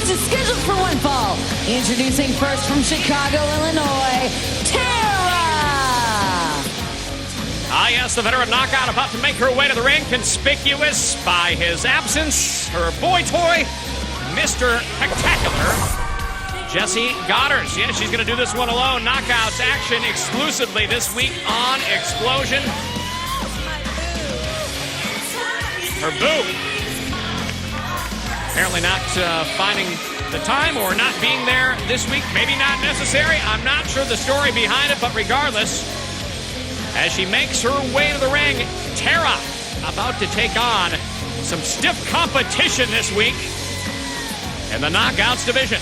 match is scheduled for one fall. Introducing first from Chicago, Illinois, Tara! Ah, yes, the veteran knockout about to make her way to the ring, conspicuous by his absence. Her boy toy, Mr. Spectacular, Jesse Goddard. Yeah, she's going to do this one alone. Knockouts action exclusively this week on Xplosion. Her boo. Apparently not finding the time or not being there this week. Maybe not necessary. I'm not sure the story behind it, but regardless, as she makes her way to the ring, Tara about to take on some stiff competition this week in the Knockouts division.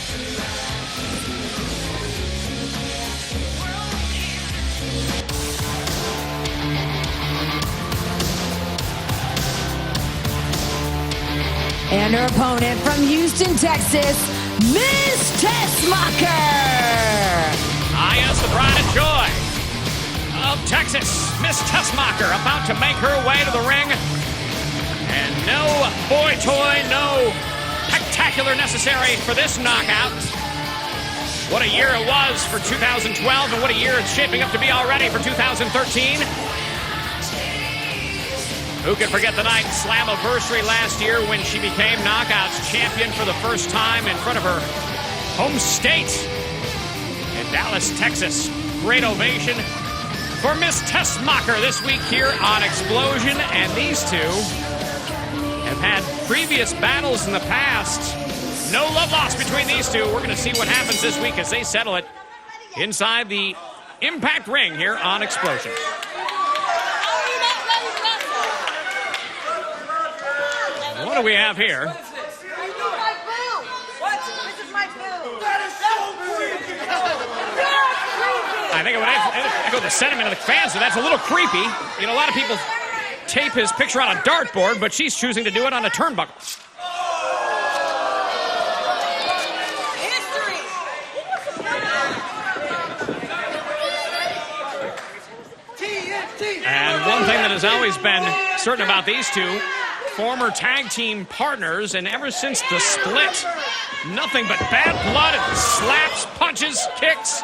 And her opponent from Houston, Texas, Miss Tessmacher. Ah, yes, the pride and joy of Texas, Miss Tessmacher, about to make her way to the ring. And no boy toy, no spectacular necessary for this knockout. What a year it was for 2012, and what a year it's shaping up to be already for 2013. Who can forget the night Slammiversary last year when she became Knockouts champion for the first time in front of her home state in Dallas, Texas. Great ovation for Miss Tessmacher this week here on Xplosion, and these two have had previous battles in the past. No love lost between these two. We're going to see what happens this week as they settle it inside the Impact Ring here on Xplosion. What do we have here? What? This is my boo. That is so I think it would echo the sentiment of the fans, so that's a little creepy. You know, a lot of people tape his picture on a dartboard, but she's choosing to do it on a turnbuckle. history. And one thing that has always been certain about these two, former tag team partners, and ever since the split, nothing but bad blood and slaps, punches, kicks.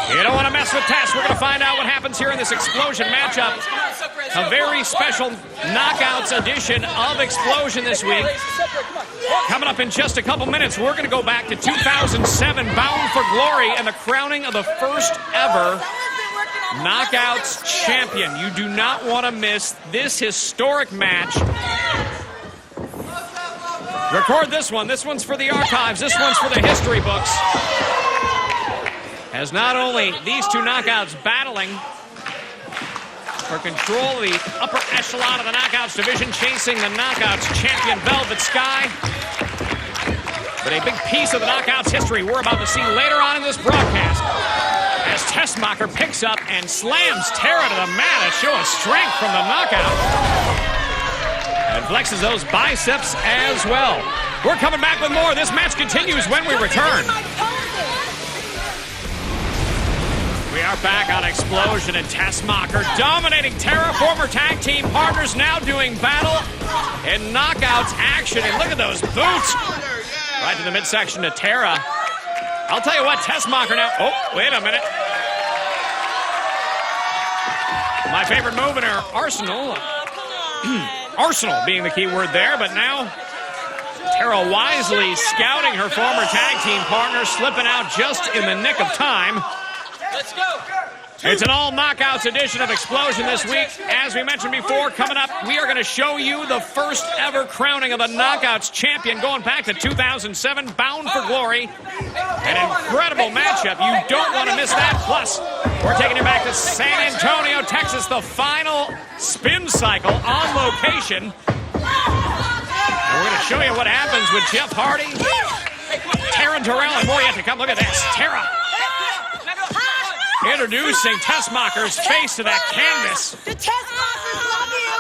You don't want to mess with Tess. We're going to find out what happens here in this Xplosion matchup. A very special Knockouts edition of Xplosion this week. Coming up in just a couple minutes, we're going to go back to 2007, Bound for Glory, and the crowning of the first ever Knockouts champion. You do not want to miss this historic match. Record this one. This one's for the archives. This one's for the history books. As not only these two knockouts battling for control of the upper echelon of the Knockouts division, chasing the Knockouts champion Velvet Sky, but a big piece of the Knockouts history we're about to see later on in this broadcast as Tessmacher picks up and slams Tara to the mat, a show of strength from the knockout, and flexes those biceps as well. We're coming back with more. This match continues when we return. We are back on Xplosion, and Tessmacher dominating Tara, former tag team partners, now doing battle and knockouts action. And look at those boots. Right to the midsection to Tara. I'll tell you what, Tessmacher now. Oh, wait a minute. My favorite move in her arsenal. Arsenal being the key word there, but now Tara wisely scouting her former tag team partner, slipping out just in the nick of time. Let's go. It's an all knockouts edition of Xplosion this week. As we mentioned before, coming up, we are going to show you the first ever crowning of the Knockouts champion going back to 2007, Bound for Glory. An incredible matchup. You don't want to miss that. Plus, we're taking you back to San Antonio, Texas, the final spin cycle on location. And we're going to show you what happens with Jeff Hardy, Taryn Terrell, and more yet to come. Look at this. Tara introducing Tessmacher's face to that canvas. The Tessmachers love you.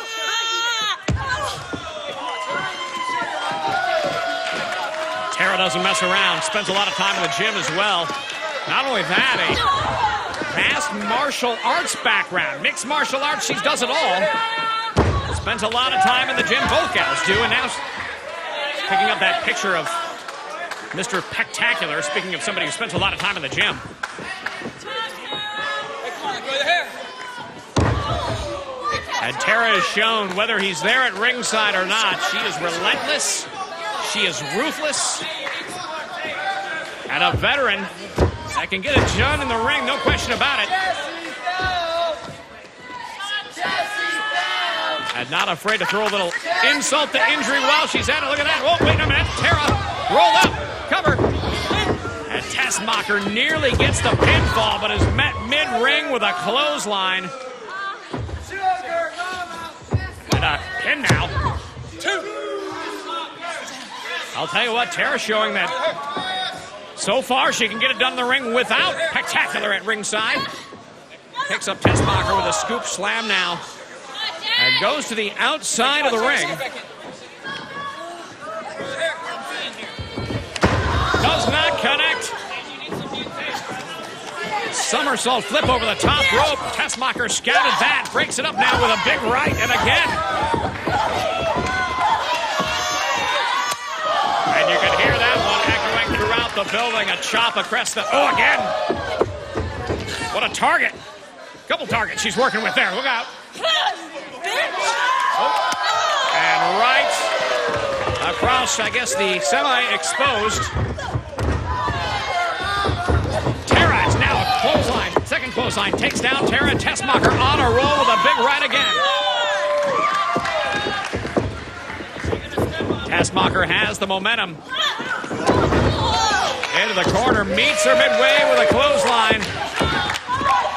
Tara doesn't mess around, spends a lot of time in the gym as well. Not only that, a vast martial arts background. Mixed martial arts, she does it all. Spends a lot of time in the gym, both gals do, and now she's picking up that picture of Mr. Spectacular, speaking of somebody who spends a lot of time in the gym. And Tara has shown whether he's there at ringside or not, she is relentless, she is ruthless, and a veteran that can get it done in the ring, no question about it. And not afraid to throw a little insult to injury while she's at it. Look at that. Oh, wait a minute. Tara, roll up, cover. And Tessmacher nearly gets the pinfall, but is met mid-ring with a clothesline. And a pin now. I'll tell you what, Tara's showing that so far she can get it done in the ring without Spectacular at ringside. Picks up Tessmacher with a scoop slam now. And goes to the outside of the ring. Does not connect. Somersault flip over the top rope. Tessmacher scouted that. Breaks it up now with a big right and again. And you can hear that one echoing throughout the building. A chop across the... Oh, again. What a target. Couple targets she's working with there. Look out. And right across, I guess, the semi-exposed. Tara is now a clothesline. Second clothesline takes down Tara. Tessmacher on a roll with a big right again. Tessmacher has the momentum. Into the corner, meets her midway with a clothesline.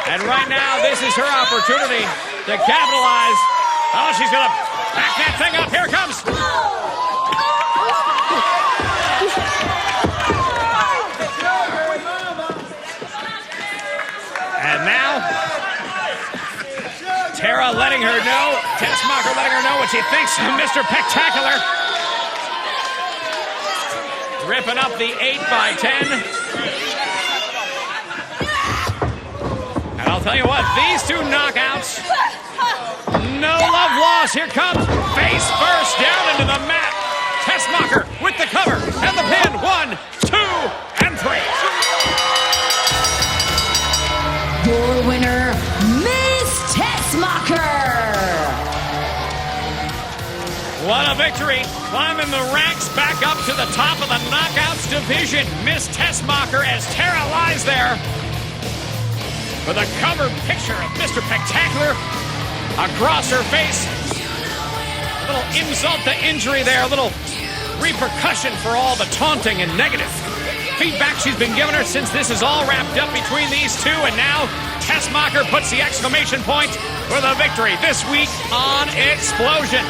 And right now, this is her opportunity to capitalize. Oh, she's going to back that thing up. Here it comes. And now, Tara letting her know, Tessmacher letting her know what she thinks of Mr. Spectacular. Ripping up the 8x10. And I'll tell you what, these two knockouts, no love lost. Here comes face first down into the mat. Tessmacher with the cover and the pin. 1, 2, and 3. Your winner, Miss Tessmacher. What a victory. Climbing the ranks back up to the top of the knockouts division. Miss Tessmacher as Tara lies there with a covered picture of Mr. Spectacular across her face. A little insult to injury there, a little repercussion for all the taunting and negative feedback she's been giving her since this is all wrapped up between these two. And now Tessmacher puts the exclamation point for the victory this week on Xplosion.